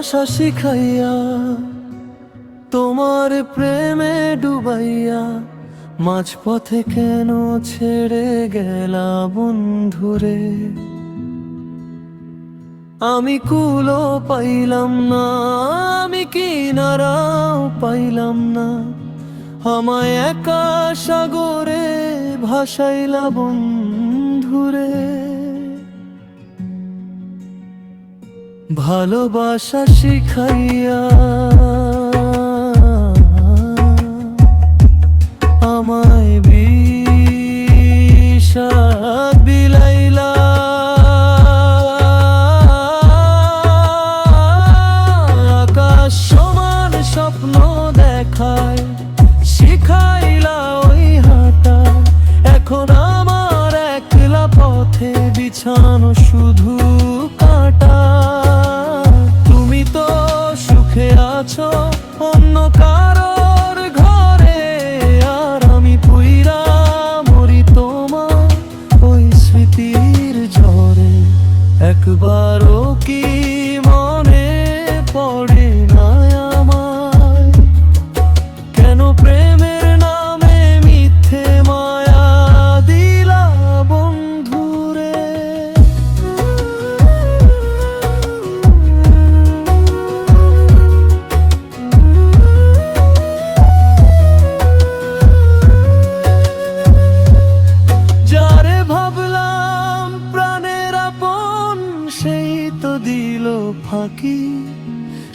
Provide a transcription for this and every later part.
ভালোবাসা শিখাইয়া তোমার প্রেমে ডুবাইয়া মাঝপথে কেন ছেড়ে গেলা বন্ধুরে। আমি কুলো পাইলাম না, আমি কিনারাও পাইলাম না, আমায় একা সাগরে ভাসাইলা বন্ধুরে। ভালোবাসা শিখাইয়া আমায় বিষাদ বিলাইলা। আকাশ সমান স্বপ্ন দেখায় শিখাইলা ওই হাঁটা, এখন আমার একলা পথে বিছানো শুধু কাঁটা। তুমি তো সুখে আছো অন্য কারোর ঘরে, আর আমি পুইরা মরি তোমার ওই স্মৃতির ঝড়ে। একবারও কি মনে পড়ে না আমায়, কেন প্রেমের নামে মিথ্যে মায়া দিলা বন্ধুরে। যারে ভাবলাম প্রাণের আপন সেই তো দিল ফাঁকি,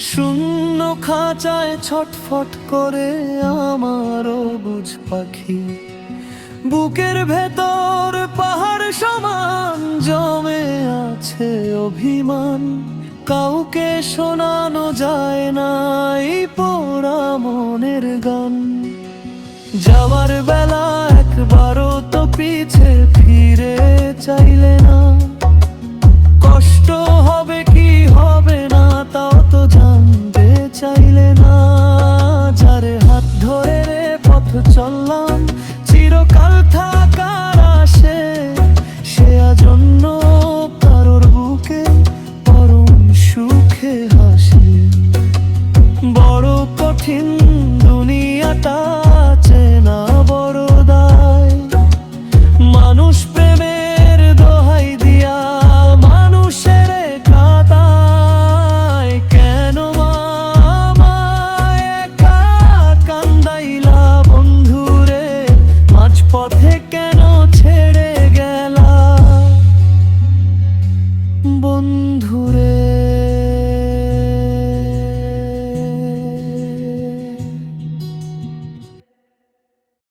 শূন্য খাঁচায় ছটফট করে আমারও বুঝ পাখি। বুকের ভেতর পাহাড় সমান জমে আছে অভিমান, কাউকে শোনানো যায় না এই পোড়া মনের গান। যাওয়ার বেলা একবারও তো পিছে ফিরে চাইলে না,